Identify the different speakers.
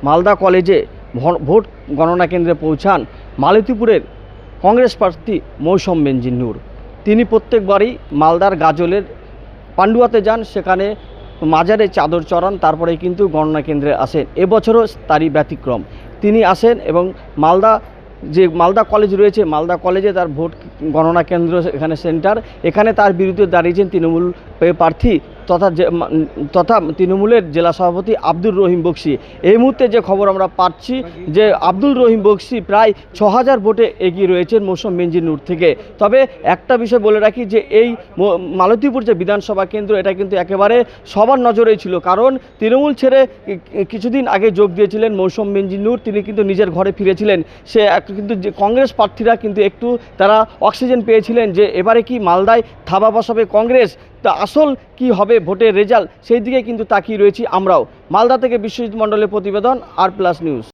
Speaker 1: মালদা কলেজে ভোট গণনা কেন্দ্রে পৌঁছান মালতীপুরের কংগ্রেস প্রার্থী মৌসম বেনজির নূর। তিনি প্রত্যেকবারই মালদার গাজলের পান্ডুয়াতে যান, সেখানে মাজারে চাদর চড়ান, তারপরে কিন্তু গণনা কেন্দ্রে আসেন। এবছরও তারই ব্যতিক্রম। তিনি আসেন এবং মালদা কলেজ রয়েছে, মালদা কলেজে তার ভোট গণনা কেন্দ্র, এখানে সেন্টার, এখানে তার বিরুদ্ধে দাঁড়িয়েছেন তৃণমূল প্রার্থী তথা তৃণমূলের জেলা সভাপতি আব্দুর রহিম বক্সি। এই মুহূর্তে যে খবর আমরা পাচ্ছি যে আব্দুর রহিম বক্সি প্রায় ৬,০০০ ভোটে এগিয়ে রয়েছেন মৌসম বেনজির নূর থেকে। তবে একটা বিষয় বলে রাখি যে এই মালতীপুর যে বিধানসভা কেন্দ্র, এটা কিন্তু একেবারে সবার নজরেই ছিল, কারণ তৃণমূল ছেড়ে কিছুদিন আগে যোগ দিয়েছিলেন মৌসম বেনজির নূর। তিনি কিন্তু নিজের ঘরে ফিরেছিলেন। কিন্তু যে কংগ্রেস প্রার্থীরা কিন্তু একটু তারা অক্সিজেন পেয়েছিলেন যে এবারে কি মালদায় থাবা বসাবে কংগ্রেস, তা আসল কি হবে ভোটের রেজাল্ট, সেই দিকে কিন্তু তাকিয়ে রয়েছি আমরাও। মালদা থেকে বিশ্বজিৎ মণ্ডলের প্রতিবেদন, আর প্লাস নিউজ।